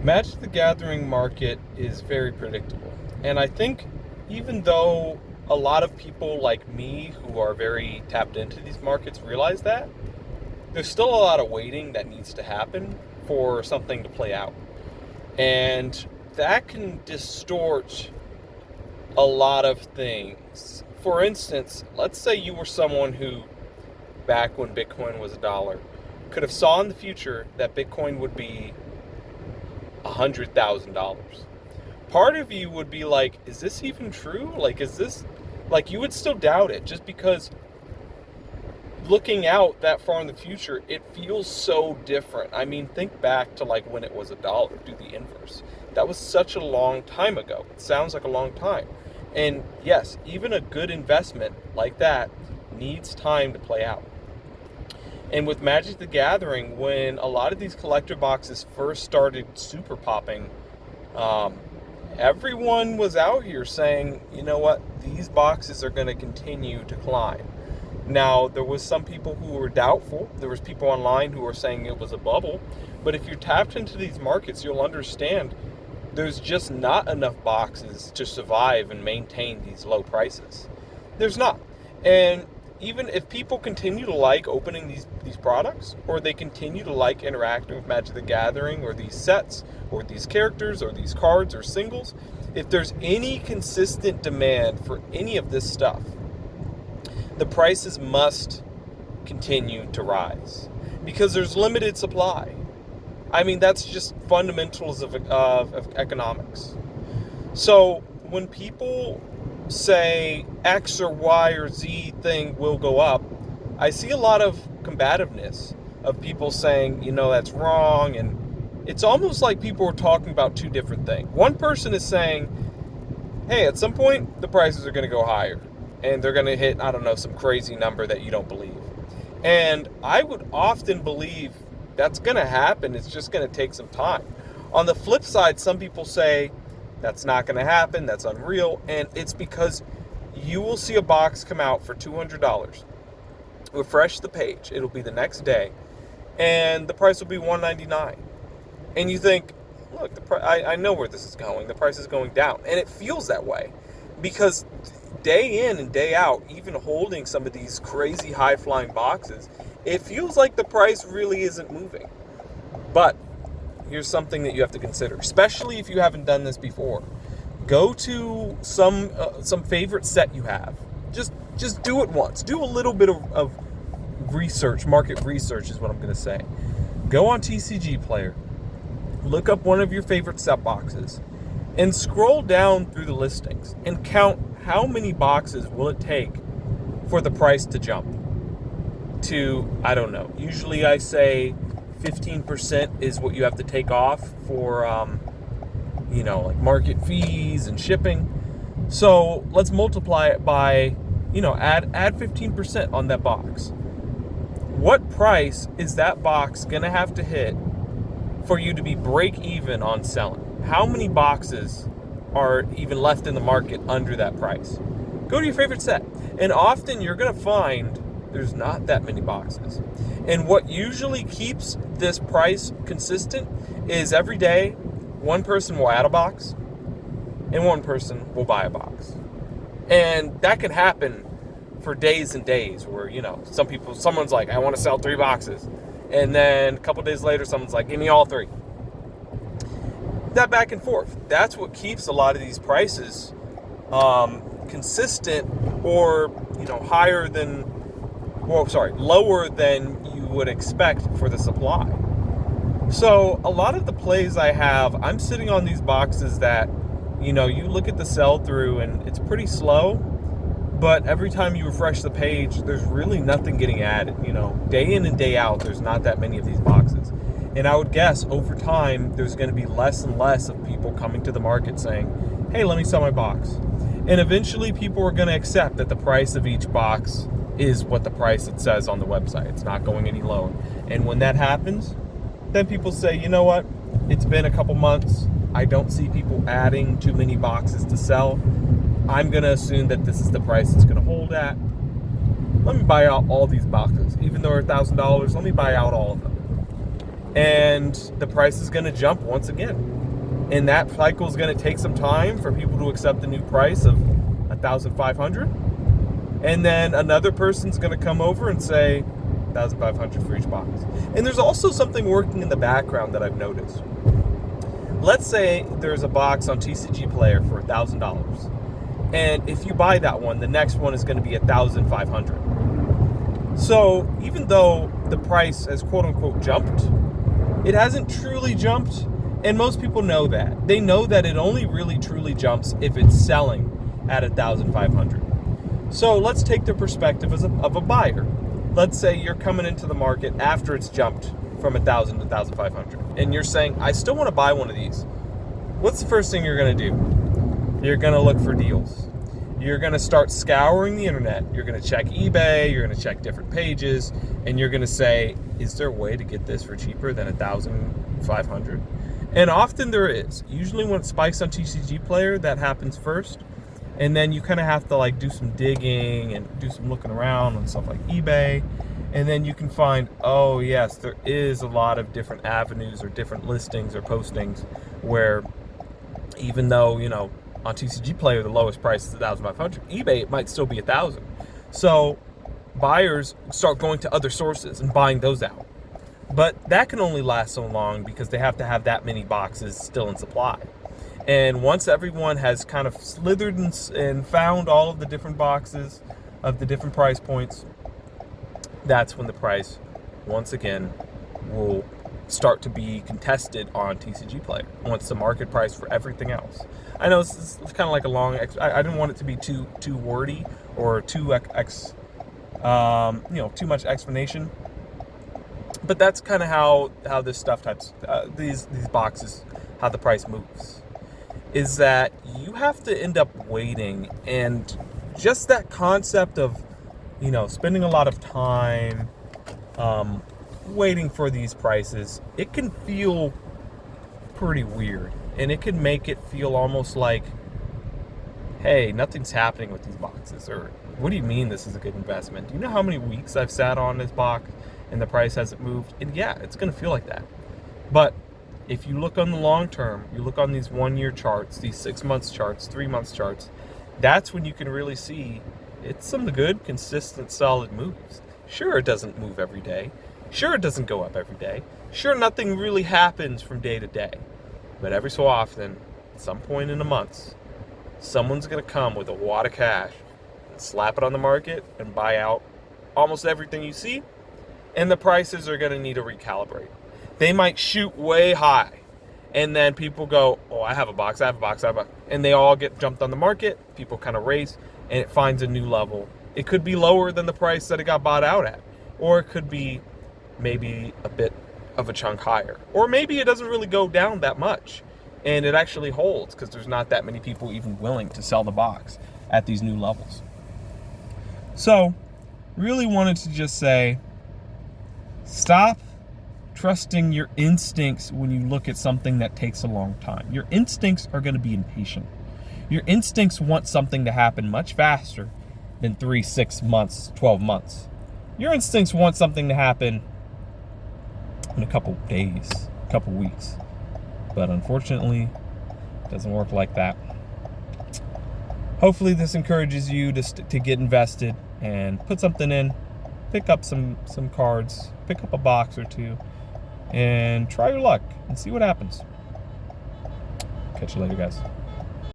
Magic the Gathering market is very predictable. And I think even though a lot of people like me who are very tapped into these markets realize that, there's still a lot of waiting that needs to happen for something to play out. And that can distort a lot of things. For instance, let's say you were someone who, back when Bitcoin was $1, could have saw in the future that Bitcoin would be $100,000. Part of you would be like, is this even true? Like, is this, like, you would still doubt it just because looking out that far in the future, it feels so different. I mean, think back to like when it was $1, do the inverse. That was such a long time ago. It sounds like a long time. And yes, even a good investment like that needs time to play out. And with Magic the Gathering, when a lot of these collector boxes first started super popping, everyone was out here saying, you know what, these boxes are going to continue to climb. Now, there was some people who were doubtful. There was people online who were saying it was a bubble. But if you're tapped into these markets, you'll understand there's just not enough boxes to survive and maintain these low prices. There's not. And even if people continue to like opening these products, or they continue to like interacting with Magic the Gathering, or these sets, or these characters, or these cards, or singles, if there's any consistent demand for any of this stuff, the prices must continue to rise because there's limited supply. I mean, that's just fundamentals of economics. So when people say X or Y or Z thing will go up, I see a lot of combativeness of people saying, you know, that's wrong. And it's almost like people are talking about two different things. One person is saying, hey, at some point, the prices are going to go higher. And they're going to hit, I don't know, some crazy number that you don't believe. And I would often believe that's going to happen. It's just going to take some time. On the flip side, some people say that's not going to happen. That's unreal. And it's because you will see a box come out for $200. Refresh the page. It'll be the next day. And the price will be $199. And you think, look, I know where this is going. The price is going down. And it feels that way. Because day in and day out, even holding some of these crazy high-flying boxes, it feels like the price really isn't moving. But here's something that you have to consider, especially if you haven't done this before. Go to some favorite set you have. Just do it once. Do a little bit of research. Market research is what I'm going to say. Go on TCG Player. Look up one of your favorite set boxes and scroll down through the listings and count how many boxes will it take for the price to jump to, I don't know, usually I say 15% is what you have to take off for, like market fees and shipping. So let's multiply it by, add 15% on that box. What price is that box going to have to hit for you to be break even on selling? How many boxes are even left in the market under that price? Go to your favorite set. And often you're going to find there's not that many boxes. And what usually keeps this price consistent is every day one person will add a box and one person will buy a box. And that can happen for days and days where, someone's like, I want to sell 3 boxes. And then a couple days later, someone's like, give me all 3. That back and forth. That's what keeps a lot of these prices consistent or, lower than you would expect for the supply. So a lot of the plays I have, I'm sitting on these boxes that, you look at the sell through and it's pretty slow, but every time you refresh the page, there's really nothing getting added. Day in and day out, there's not that many of these boxes. And I would guess over time, there's going to be less and less of people coming to the market saying, hey, let me sell my box. And eventually people are going to accept that the price of each box is what the price it says on the website. It's not going any lower. And when that happens, then people say, you know what? It's been a couple months. I don't see people adding too many boxes to sell. I'm going to assume that this is the price it's going to hold at. Let me buy out all these boxes. Even though they're $1,000, let me buy out all of them. and the price is going to jump once again. And that cycle is going to take some time for people to accept the new price of 1,500. And then another person's going to come over and say 1,500 for each box. And there's also something working in the background that I've noticed. Let's say there's a box on TCG Player for $1,000. And if you buy that one, the next one is going to be 1,500. So even though the price has quote unquote jumped, it hasn't truly jumped. And most people know that. They know that it only really truly jumps if it's selling at 1,500. So let's take the perspective of a buyer. Let's say you're coming into the market after it's jumped from 1,000 to 1,500. And you're saying, I still want to buy one of these. What's the first thing you're going to do? You're going to look for deals. You're going to start scouring the internet. You're going to check eBay. You're going to check different pages. And you're going to say, is there a way to get this for cheaper than 1,500? And often there is. Usually when it spikes on TCG Player, that happens first. And then you kind of have to like do some digging and do some looking around on stuff like eBay. And then you can find, oh yes, there is a lot of different avenues or different listings or postings where even though, you know, on TCG Player the lowest price is 1,500, eBay it might still be 1,000. So buyers start going to other sources and buying those out. But that can only last so long because they have to have that many boxes still in supply. And once everyone has kind of slithered and found all of the different boxes of the different price points, that's when the price, once again, will start to be contested on TCG Player, once the market price for everything else. I know it's kind of like a long, I didn't want it to be too wordy or too too much explanation. But that's kind of how this stuff types, these boxes, how the price moves, is that you have to end up waiting. And just that concept of, you know, spending a lot of time waiting for these prices, it can feel pretty weird. And it can make it feel almost like, hey, nothing's happening with these boxes. Or what do you mean this is a good investment? Do you know how many weeks I've sat on this box and the price hasn't moved? And yeah, it's going to feel like that. But if you look on the long term, you look on these 1-year charts, these 6 months charts, 3 months charts, that's when you can really see it's some good, consistent, solid moves. Sure, it doesn't move every day. Sure, it doesn't go up every day. Sure, nothing really happens from day to day. But every so often, at some point in the months, someone's going to come with a wad of cash and slap it on the market and buy out almost everything you see. And the prices are going to need to recalibrate. They might shoot way high. And then people go, oh, I have a box. And they all get jumped on the market. People kind of race. And it finds a new level. It could be lower than the price that it got bought out at. Or it could be maybe a bit of a chunk higher. Or maybe it doesn't really go down that much. And it actually holds because there's not that many people even willing to sell the box at these new levels. So, really wanted to just say, stop trusting your instincts when you look at something that takes a long time. Your instincts are going to be impatient. Your instincts want something to happen much faster than 3, 6 months, 12 months. Your instincts want something to happen in a couple days, a couple weeks. But unfortunately, it doesn't work like that. Hopefully this encourages you to get invested and put something in, pick up some cards, pick up a box or two, and try your luck and see what happens. Catch you later, guys.